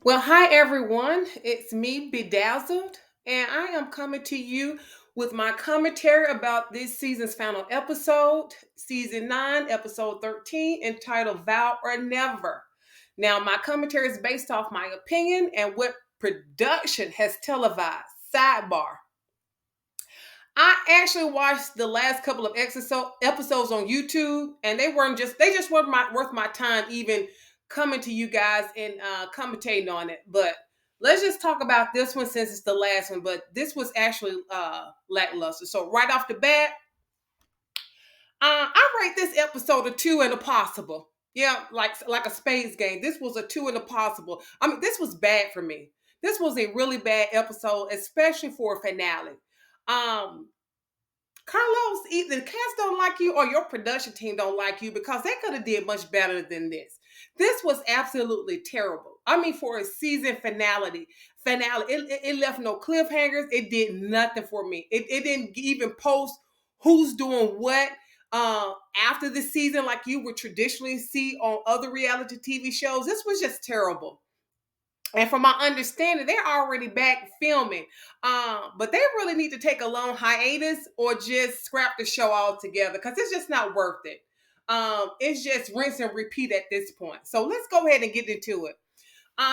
Well, hi everyone. It's me, Bedazzled, and I am coming to you with my commentary about this season's final episode, season 9, episode 13, entitled Vow or Never. Now, my commentary is based off my opinion and what production has televised. Sidebar. I actually watched the last couple of episodes on YouTube, and they just weren't worth my time even coming to you guys and commentating on it. But let's just talk about this one since it's the last one. But this was actually lackluster. So right off the bat, I rate this episode a two and a possible. Yeah, like a spades game. This was a two and a possible. I mean, this was bad for me. This was a really bad episode, especially for a finale. Um, Carlos, either the cast don't like you or your production team don't like you because they could have did much better than this. This was absolutely terrible. I mean, for a season finale, it left no cliffhangers. It did nothing for me. It didn't even post who's doing what after the season like you would traditionally see on other reality TV shows. This was just terrible. And from my understanding, they're already back filming. But they really need to take a long hiatus or just scrap the show altogether because it's just not worth it. It's just rinse and repeat at this point. So let's go ahead and get into it.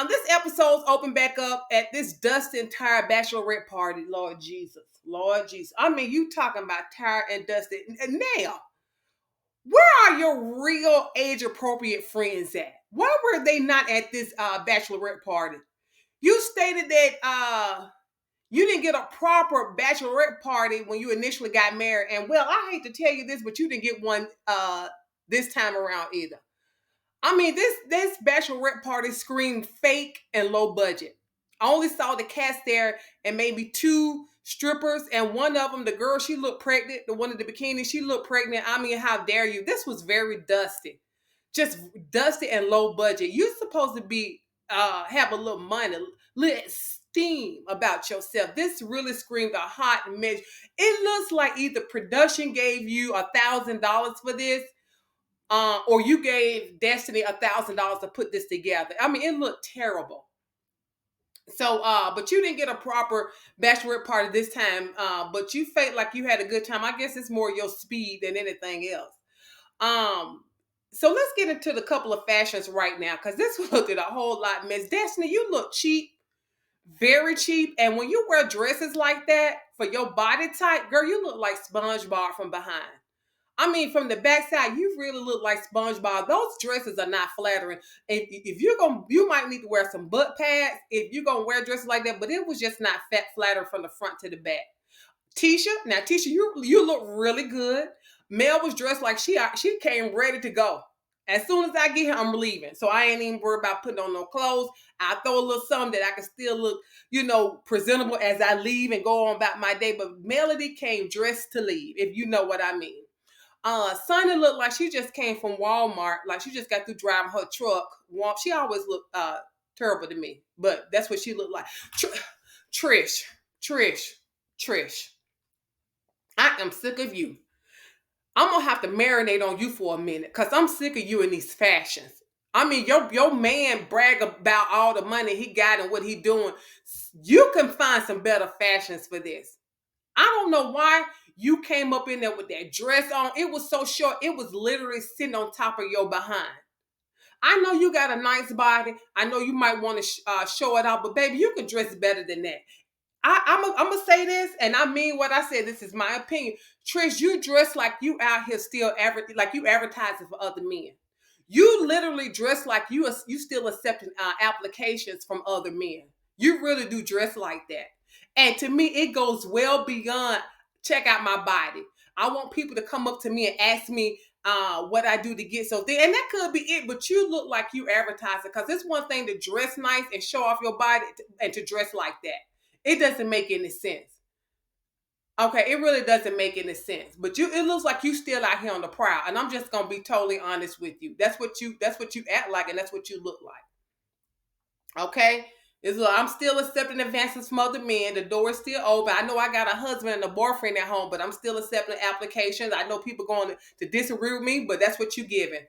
This episode's open back up at this dusty and tired bachelorette party. Lord Jesus. Lord Jesus. I mean, you talking about tired and dusty. Now, where are your real age appropriate friends at? Why were they not at this bachelorette party? You stated that you didn't get a proper bachelorette party when you initially got married. And well, I hate to tell you this, but you didn't get one this time around either. I mean, this bachelorette party screamed fake and low budget. I only saw the cast there and maybe two strippers, and one of them, the girl, she looked pregnant. The one in the bikini, she looked pregnant. I mean, how dare you? This was very dusty, just dusty and low budget. You're supposed to be have a little money, little steam about yourself. This really screamed a hot mess. It looks like either production gave you $1,000 for this, or you gave Destiny $1,000 to put this together. I mean, it looked terrible. So, but you didn't get a proper bachelorette party this time. But you felt like you had a good time. I guess it's more your speed than anything else. Um, so let's get into the couple of fashions right now, because this looked at a whole lot mess. Destiny, you look cheap, very cheap. And when you wear dresses like that for your body type, girl, you look like SpongeBob from behind. I mean, from the backside, you really look like SpongeBob. Those dresses are not flattering. If you're gonna, you might need to wear some butt pads if you're gonna wear dresses like that. But it was just not flattering from the front to the back. Tisha, you look really good. Mel was dressed like she came ready to go. As soon as I get here, I'm leaving. So I ain't even worried about putting on no clothes. I throw a little something that I can still look, presentable as I leave and go on about my day. But Melody came dressed to leave, if you know what I mean. Sonny looked like she just came from Walmart, like she just got through driving her truck. She always looked terrible to me, but that's what she looked like. Trish, Trish, Trish. I am sick of you. I'm gonna have to marinate on you for a minute because I'm sick of you in these fashions. I mean, your man brag about all the money he got and what he doing. You can find some better fashions for this. I don't know why you came up in there with that dress on. It was so short. It was literally sitting on top of your behind. I know you got a nice body. I know you might want to show it out, but baby, you can dress better than that. I'm gonna say this, and I mean what I said. This is my opinion. Trish, you dress like you out here still like you advertising for other men. You literally dress like you still accepting applications from other men. You really do dress like that, and to me, it goes well beyond check out my body. I want people to come up to me and ask me what I do to get so thin, and that could be it. But you look like you advertising because it's one thing to dress nice and show off your body and to dress like that. It doesn't make any sense. Okay, it really doesn't make any sense. But it looks like you still out here on the prowl. And I'm just gonna be totally honest with you. That's what you act like and that's what you look like. Okay? I'm still accepting advances from other men. The door is still open. I know I got a husband and a boyfriend at home, but I'm still accepting applications. I know people going to disagree with me, but that's what you giving.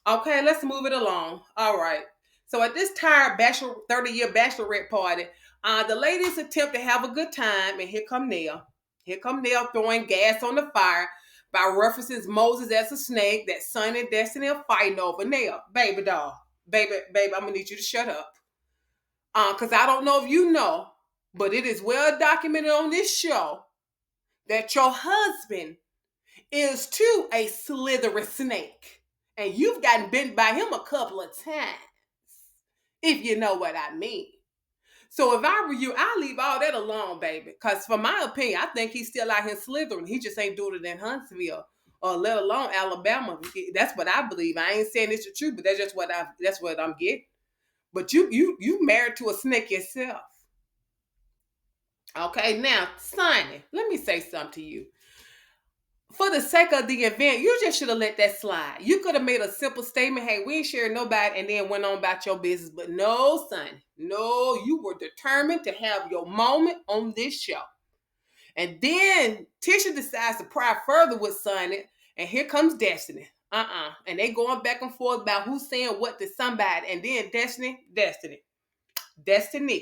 Okay, let's move it along. All right. So at this tired 30-year bachelorette party, the ladies attempt to have a good time, and here come Nell. Here come Nell throwing gas on the fire by referencing Moses as a snake that Son and Destiny are fighting over. Nell, baby doll, baby, I'm gonna need you to shut up. Because I don't know if you know, but it is well documented on this show that your husband is too a slithery snake. And you've gotten bitten by him a couple of times, if you know what I mean. So if I were you, I'd leave all that alone, baby. Because for my opinion, I think he's still out here slithering. He just ain't doing it in Huntsville or let alone Alabama. That's what I believe. I ain't saying it's the truth, but that's what I'm getting. But you married to a snake yourself. Okay, now, Sonny, let me say something to you. For the sake of the event, you just should have let that slide. You could have made a simple statement, hey, we ain't sharing nobody, and then went on about your business. But no, son, no, you were determined to have your moment on this show. And then Tisha decides to pry further with Sonny, and here comes Destiny. And they going back and forth about who's saying what to somebody. And then Destiny,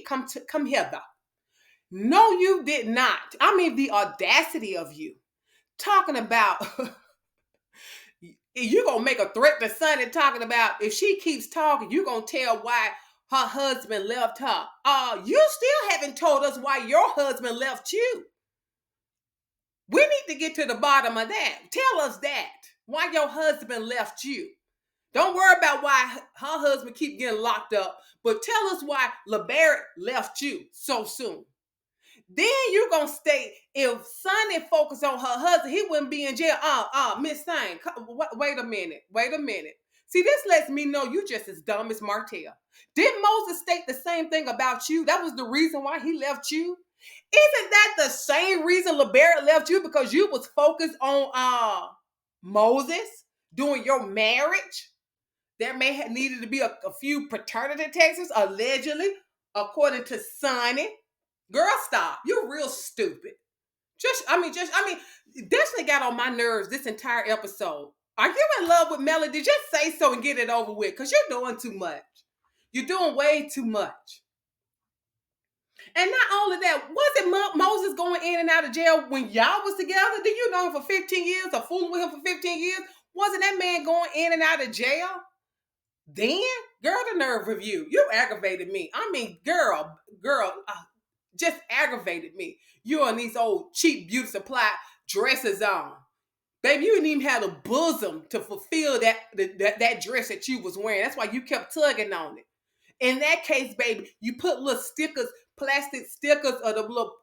come here, though. No, you did not. I mean, the audacity of you talking about you're gonna make a threat to Sonny, talking about if she keeps talking, you're gonna tell why her husband left her. You still haven't told us why your husband left you. We need to get to the bottom of that. Tell us that. Why your husband left you. Don't worry about why her husband keep getting locked up, but tell us why LeBarrett left you so soon. Then you're going to stay, if Sonny focused on her husband, he wouldn't be in jail. Miss Thing, wait a minute. See, this lets me know you just as dumb as Martell. Didn't Moses state the same thing about you? That was the reason why he left you? Isn't that the same reason LeBarrett left you? Because you was focused on Moses during your marriage? There may have needed to be a few paternity texts, allegedly, according to Sonny. Girl, stop. You're real stupid. Destiny got on my nerves this entire episode. Are you in love with Melody? Just say so and get it over with, because you're doing too much. You're doing way too much. And not only that, wasn't Moses going in and out of jail when y'all was together? Did you know him for 15 years or fooling with him for 15 years? Wasn't that man going in and out of jail? Then, girl, the nerve of you. You aggravated me. I mean, girl, just aggravated me. You on these old cheap beauty supply dresses on. Baby, you didn't even have a bosom to fulfill that dress that you was wearing. That's why you kept tugging on it. In that case, baby, you put little stickers, plastic stickers or the little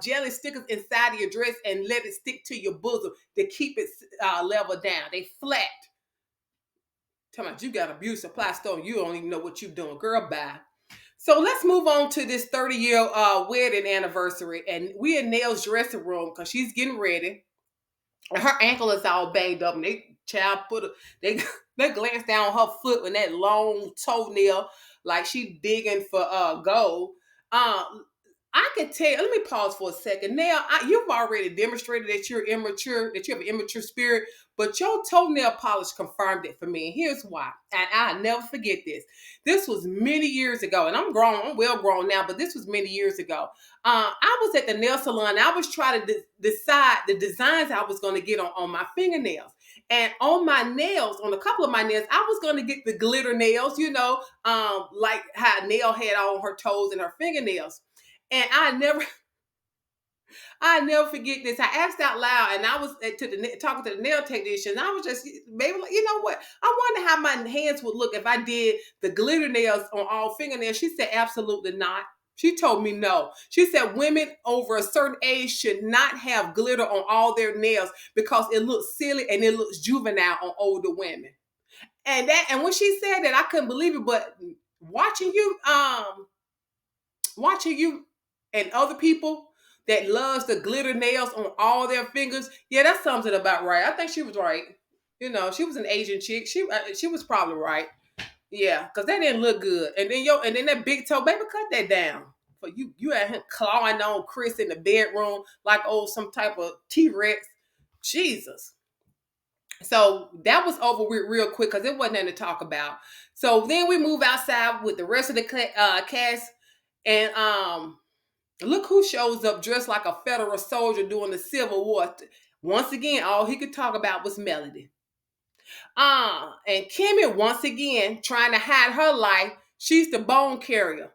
jelly stickers inside of your dress and let it stick to your bosom to keep it level down. They flat. Tell me, you got a beauty supply store and you don't even know what you're doing. Girl, bye. So let's move on to this 30-year wedding anniversary. And we in Nell's dressing room because she's getting ready. And her ankle is all banged up. And they glanced down her foot with that long toenail like she digging for gold. I can tell, let me pause for a second. Now, you've already demonstrated that you're immature, that you have an immature spirit, but your toenail polish confirmed it for me. And here's why. And I'll never forget this. This was many years ago, and I'm well grown now, but this was many years ago. I was at the nail salon. I was trying to decide the designs I was going to get on my fingernails. And on my nails, on a couple of my nails, I was going to get the glitter nails, like how Nell had on her toes and her fingernails. And I never forget this. I asked out loud, and I was talking to the nail technician. And I was just, maybe, like, you know what? I wonder how my hands would look if I did the glitter nails on all fingernails. She said, absolutely not. She told me no. She said women over a certain age should not have glitter on all their nails because it looks silly and it looks juvenile on older women. And when she said that, I couldn't believe it. But watching you and other people that loves the glitter nails on all their fingers, yeah, that sums it about right. I think she was right. She was an Asian chick. She was probably right. Yeah, because that didn't look good. And then that big toe, baby, cut that down. For you had him clawing on Chris in the bedroom like some type of T-Rex. Jesus. So that was over with real quick because it wasn't nothing to talk about. So then we move outside with the rest of the cast, and look who shows up dressed like a federal soldier during the Civil War. Once again, all he could talk about was Melody. And Kimmy, once again, trying to hide her life. She's the bone carrier.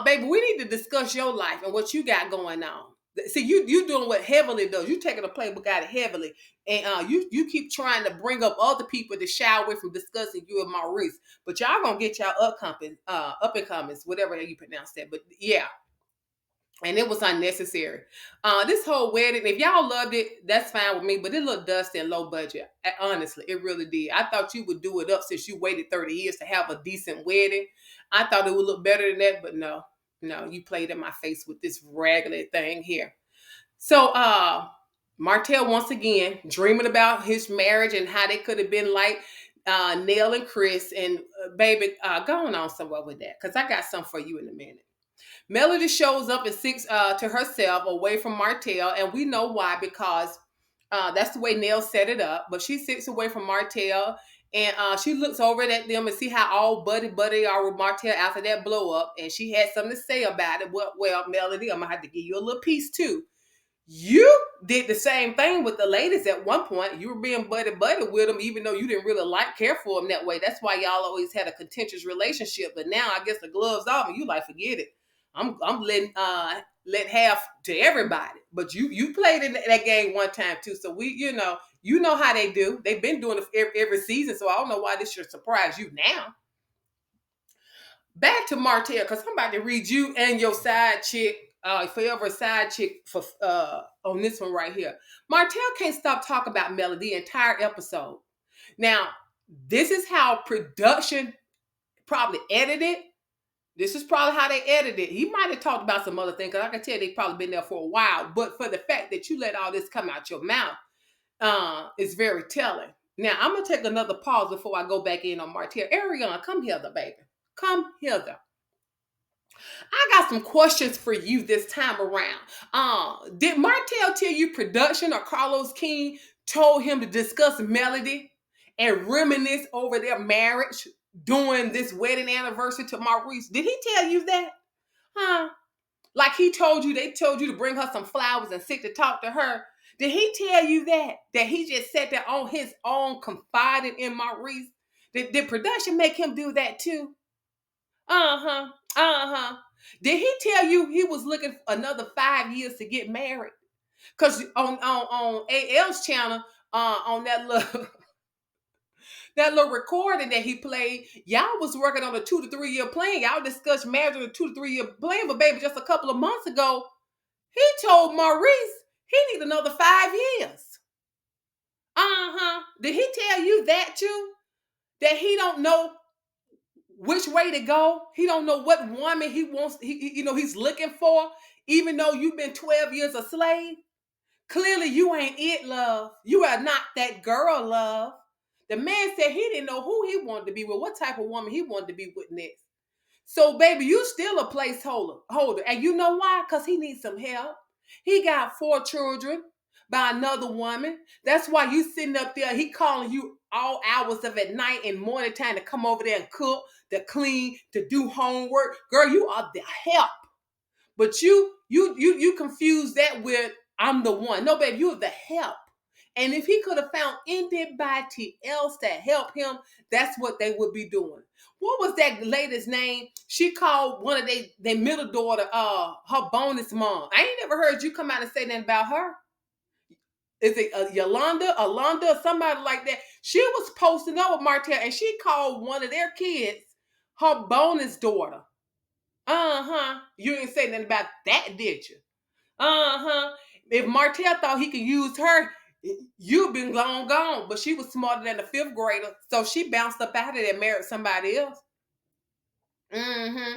Baby, we need to discuss your life and what you got going on. See, you doing what Heavenly does. You taking a playbook out of Heavenly, and you keep trying to bring up other people to shy away from discussing you and Maurice. But y'all gonna get y'all up and comings, whatever you pronounce that. But yeah, and it was unnecessary. This whole wedding, if y'all loved it, that's fine with me, but it looked dusty and low budget. Honestly, it really did. I thought you would do it up since you waited 30 years to have a decent wedding. I thought it would look better than that, but no, you played in my face with this raggedy thing here. So Martell once again dreaming about his marriage and how they could have been like Nell and Chris, and baby, going on somewhere with that, because I got something for you in a minute. Melody shows up and sits to herself away from Martell, and we know why, because that's the way Nell set it up. But she sits away from Martell, and she looks over at them and see how all buddy they are with Martell after that blow up, and she had something to say about it. Well, Melody, I'm gonna have to give you a little piece too. You did the same thing with the ladies at one point. You were being buddy with them, even though you didn't really care for them that way. That's why y'all always had a contentious relationship. But now I guess the gloves off, and you like, forget it. I'm letting let half to everybody. But you played in that game one time too. So we, you know how they do. They've been doing it every season. So I don't know why this should surprise you now. Back to Martell, because I'm about to read you and your side chick, forever side chick for on this one right here. Martell can't stop talking about Melody the entire episode. Now, this is how production probably edited. This is probably how they edited. He might have talked about some other things, because I can tell they've probably been there for a while. But for the fact that you let all this come out your mouth, is very telling. Now, I'm going to take another pause before I go back in on Martell. Ariana, come hither, baby. Come hither. I got some questions for you this time around. Did Martell tell you production or Carlos King told him to discuss Melody and reminisce over their marriage during this wedding anniversary to Maurice? Did he tell you that? Huh? Like he told you, they told you to bring her some flowers and sit to talk to her. Did he tell you that? That he just sat there on his own, confided in Maurice? Did production make him do that too? Uh-huh. Uh-huh. Did he tell you he was looking for another 5 years to get married? Because on AL's channel, on that little that little recording that he played, y'all was working on a 2 to 3 year plan. Y'all discussed marriage on a 2 to 3 year plan, but baby, just a couple of months ago, he told Maurice he need another 5 years. Uh-huh. Did he tell you that too? That he don't know which way to go. He don't know what woman he wants, he's looking for, even though you've been 12 years a slave. Clearly you ain't it, love. You are not that girl, love. The man said he didn't know who he wanted to be with, what type of woman he wanted to be with next. So baby, you still a placeholder. And you know why? Because he needs some help. He got 4 children by another woman. That's why you sitting up there. He calling you all hours of at night and morning time to come over there and cook, to clean, to do homework. Girl, you are the help. But you confuse that with I'm the one. No, baby, you're the help. And if he could have found anybody else to help him, that's what they would be doing. What was that lady's name? She called one of their middle daughter, her bonus mom. I ain't never heard you come out and say nothing about her. Is it Yolanda, Alonda, or somebody like that? She was posting up with Martell, and she called one of their kids her bonus daughter. Uh-huh. You didn't say nothing about that, did you? Uh-huh. If Martell thought he could use her, you've been long gone. But she was smarter than a 5th grader, so she bounced up out of there and married somebody else. Mm-hmm.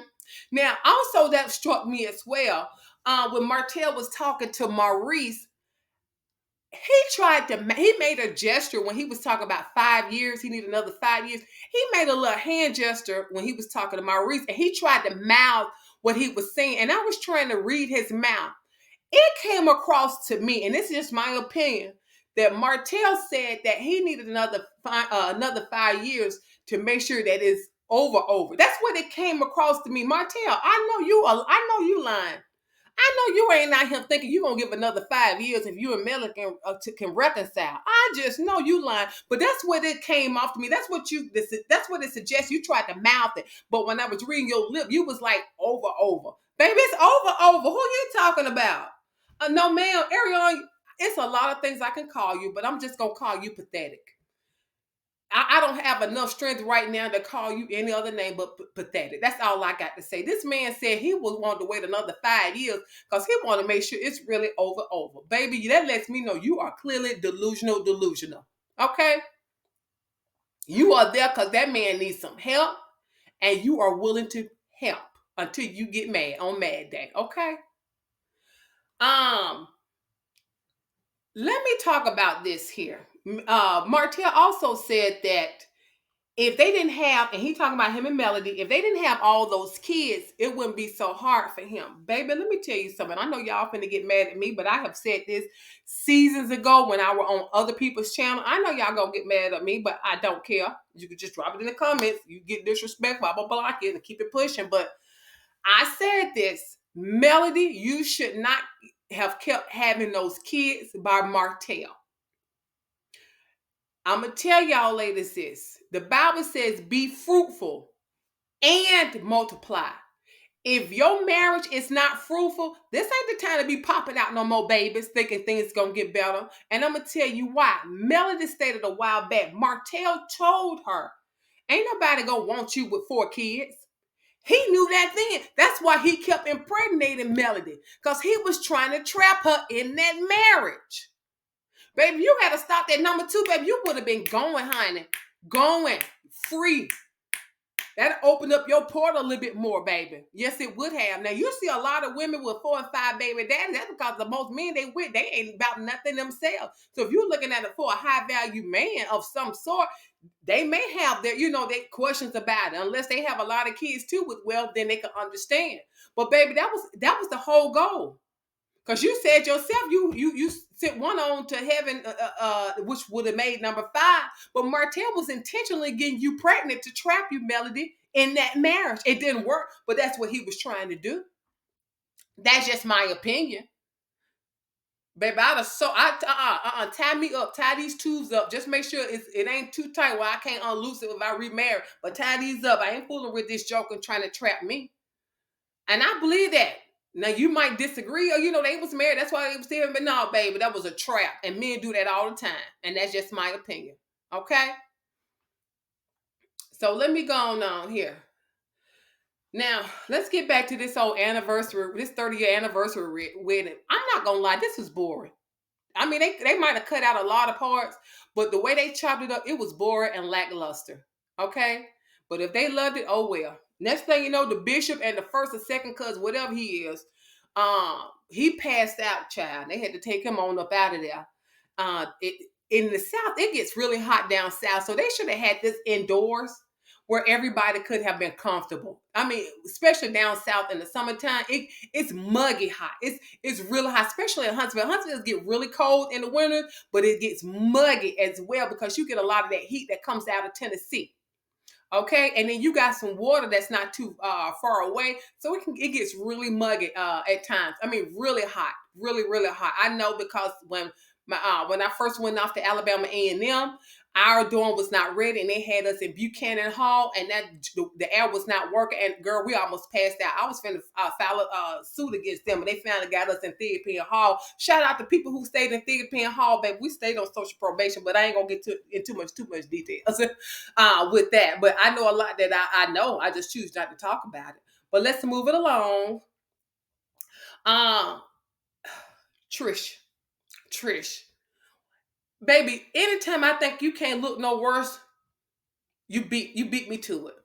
Now, also that struck me as well. When Martell was talking to Maurice, he made a gesture when he was talking about 5 years. He needed another 5 years. He made a little hand gesture when he was talking to Maurice, and he tried to mouth what he was saying. And I was trying to read his mouth. It came across to me, and this is just my opinion, that Martell said that he needed another 5 years to make sure that it's over. That's what it came across to me. Martell, I know you lying. I know you ain't out here thinking you gonna give another 5 years if you and Melly can reconcile. I just know you lying, but that's what it came off to me. That's what it suggests. You tried to mouth it, but when I was reading your lip, you was like over, baby. It's over. Who you talking about? No, ma'am, Arion. It's a lot of things I can call you, but I'm just gonna call you pathetic. I don't have enough strength right now to call you any other name but pathetic. That's all I got to say. This man said he was wanting to wait another 5 years because he want to make sure it's really over. Baby, that lets me know you are clearly delusional. Okay? You are there because that man needs some help and you are willing to help until you get mad on Mad Day. Okay? Let me talk about this here. Martell also said that if they didn't have, and he talking about him and Melody, if they didn't have all those kids, it wouldn't be so hard for him. Baby, let me tell you something. I know y'all finna get mad at me, but I have said this seasons ago when I were on other people's channel. I know y'all gonna get mad at me, but I don't care. You can just drop it in the comments. You get disrespectful, I will block it and keep it pushing. But I said this, Melody, you should not have kept having those kids by Martell. I'm going to tell y'all ladies this. The Bible says be fruitful and multiply. If your marriage is not fruitful, this ain't the time to be popping out no more babies thinking things going to get better. And I'm going to tell you why. Melody stated a while back, Martell told her, ain't nobody going to want you with 4 kids. He knew that then. That's why he kept impregnating Melody, because he was trying to trap her in that marriage. Baby, you had to stop that number 2, baby. You would have been going, honey. Going free. That opened up your portal a little bit more, baby. Yes, it would have. Now, you see a lot of women with 4 and 5 baby daddies. That's because the most men they with, they ain't about nothing themselves. So if you're looking at it for a high value man of some sort, they may have their, their questions about it. Unless they have a lot of kids too with wealth, then they can understand. But baby, that was the whole goal. Because you said yourself, you sent one on to heaven, which would have made number 5. But Martell was intentionally getting you pregnant to trap you, Melody, in that marriage. It didn't work, but that's what he was trying to do. That's just my opinion. Baby, tie me up, tie these tubes up. Just make sure it ain't too tight where I can't unloose it if I remarry. But tie these up. I ain't fooling with this joker trying to trap me. And I believe that. Now, you might disagree, or, they was married. That's why they was there. But no, baby, that was a trap. And men do that all the time. And that's just my opinion. Okay? So let me go on here. Now, let's get back to this whole anniversary, this 30-year anniversary wedding. I'm not going to lie. This was boring. I mean, they might have cut out a lot of parts, but the way they chopped it up, it was boring and lackluster. Okay? But if they loved it, oh well. Next thing you know, the bishop and the first or second cousin, whatever he is, he passed out, child. They had to take him on up out of there. In the South, it gets really hot down South, so they should have had this indoors where everybody could have been comfortable. I mean, especially down South in the summertime, it's muggy hot. It's really hot, especially in Huntsville. Huntsville get really cold in the winter, but it gets muggy as well because you get a lot of that heat that comes out of Tennessee. Okay, and then you got some water that's not too far away, so it gets really muggy at times. I mean, really hot, really hot. I know because when I first went off to Alabama A&M, our dorm was not ready, and they had us in Buchanan Hall, and that the air was not working. And girl, we almost passed out. I was finna file a suit against them, but they finally got us in Thigpen Hall. Shout out to people who stayed in Thigpen Hall, baby. We stayed on social probation, but I ain't gonna get into too much details with that. But I know a lot that I know. I just choose not to talk about it. But let's move it along. Trish. Baby, anytime I think you can't look no worse, you beat me to it.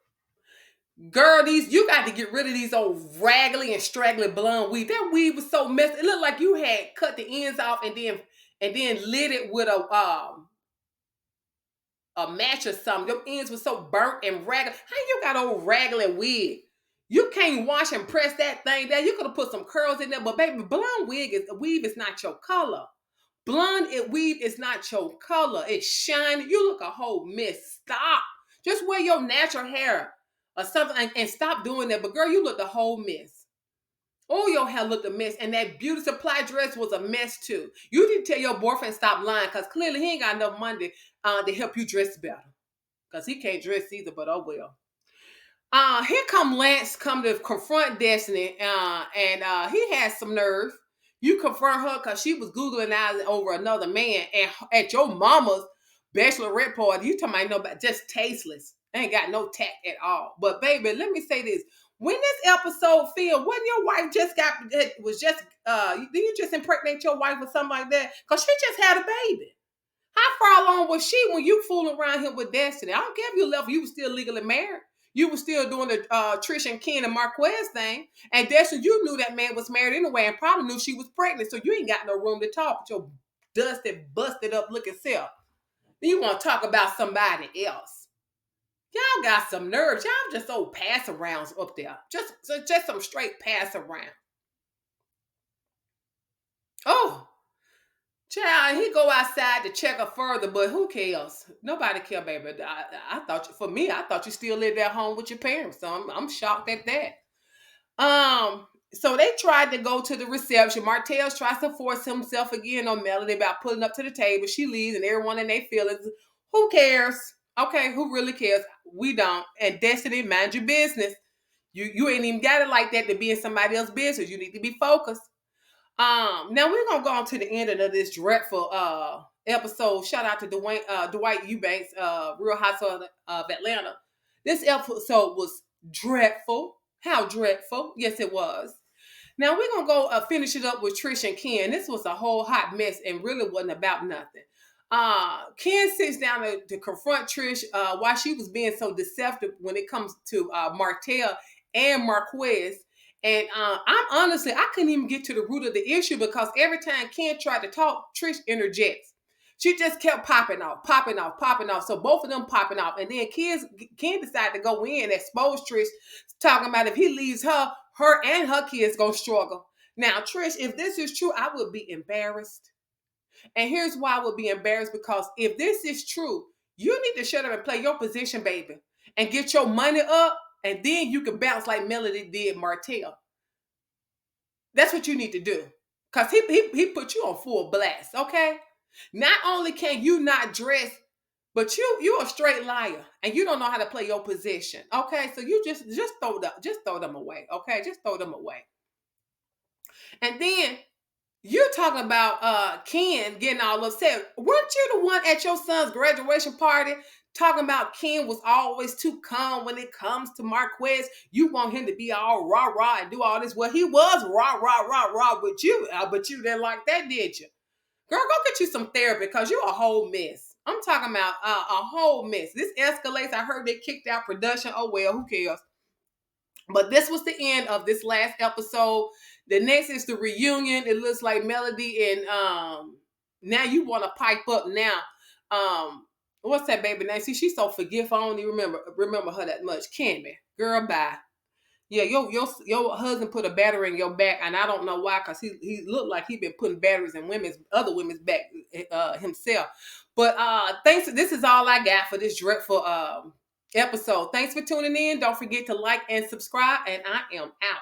Girl, you got to get rid of these old raggedy and straggly blonde weave. That weave was so messy. It looked like you had cut the ends off and then lit it with a match or something. Them ends were so burnt and raggedy. How you got old raggedy wig? You can't wash and press that thing down. You could have put some curls in there, but baby, blonde weave is not your color. Blonde weave is not your color. It's shiny. You look a whole mess. Stop Just wear your natural hair or something and stop doing that. But girl, you look a whole mess. Oh, your hair looked a mess. And that beauty supply dress was a mess too. You need to tell your boyfriend stop lying because clearly he ain't got enough money to help you dress better. Because he can't dress either, but oh well. Here come Lance come to confront Destiny, and he has some nerve. You confront her because she was Googling eyes over another man, and at your mama's bachelorette party, you talking about just tasteless. Ain't got no tact at all. But baby, let me say this. When this episode filmed, when your wife just did you just impregnate your wife or something like that? Because she just had a baby. How far along was she when you fooling around here with Destiny? I don't care if you left, you were still legally married. You were still doing the Trish and Ken and Marquez thing. And Destiny, you knew that man was married anyway and probably knew she was pregnant. So you ain't got no room to talk with your dusted, busted up looking self. Then you want to talk about somebody else. Y'all got some nerves. Y'all just old pass arounds up there. Just some straight pass around. Oh, child, he go outside to check her further, but who cares? Nobody care, baby. I thought I thought you still lived at home with your parents. So I'm shocked at that. So they tried to go to the reception. Martell's tries to force himself again on Melody about pulling up to the table. She leaves, and everyone in their feelings. Who cares? Okay, who really cares? We don't. And Destiny, mind your business. You ain't even got it like that to be in somebody else's business. You need to be focused. Now we're gonna go on to the end of this dreadful episode. Shout out to Dwight Eubanks, Real Housewives of Atlanta. This episode was dreadful. How dreadful? Yes, it was. Now we're gonna go finish it up with Trish and Ken. This was a whole hot mess and really wasn't about nothing. Ken sits down to confront Trish why she was being so deceptive when it comes to Martell and Marquez. And I'm honestly, I couldn't even get to the root of the issue because every time Ken tried to talk, Trish interjects. She just kept popping off, popping off, popping off. So both of them popping off. And then Ken decided to go in and expose Trish, talking about if he leaves her and her kids gonna struggle. Now, Trish, if this is true, I would be embarrassed. And here's why I would be embarrassed, because if this is true, you need to shut up and play your position, baby, and get your money up, and then you can bounce like Melody did Martell. That's what you need to do. Because he put you on full blast, okay? Not only can you not dress, but you're a straight liar and you don't know how to play your position. Okay, so you just throw them away. Okay, just throw them away. And then you're talking about Ken getting all upset. Weren't you the one at your son's graduation party talking about Ken was always too calm when it comes to Marquez? You want him to be all rah-rah and do all this. Well, he was rah-rah with you, but you didn't like that, did you? Girl, go get you some therapy because you're a whole mess. I'm talking about a whole mess. This escalates. I heard they kicked out production. Oh, well, who cares? But this was the end of this last episode. The next is the reunion. It looks like Melody and now you want to pipe up now. What's that baby name? See, she's so forgetful. I don't even remember her that much. Candy. Girl, bye. Yeah, your husband put a battery in your back, and I don't know why, because he looked like he been putting batteries in other women's back himself. But thanks. This is all I got for this dreadful episode. Thanks for tuning in. Don't forget to like and subscribe, and I am out.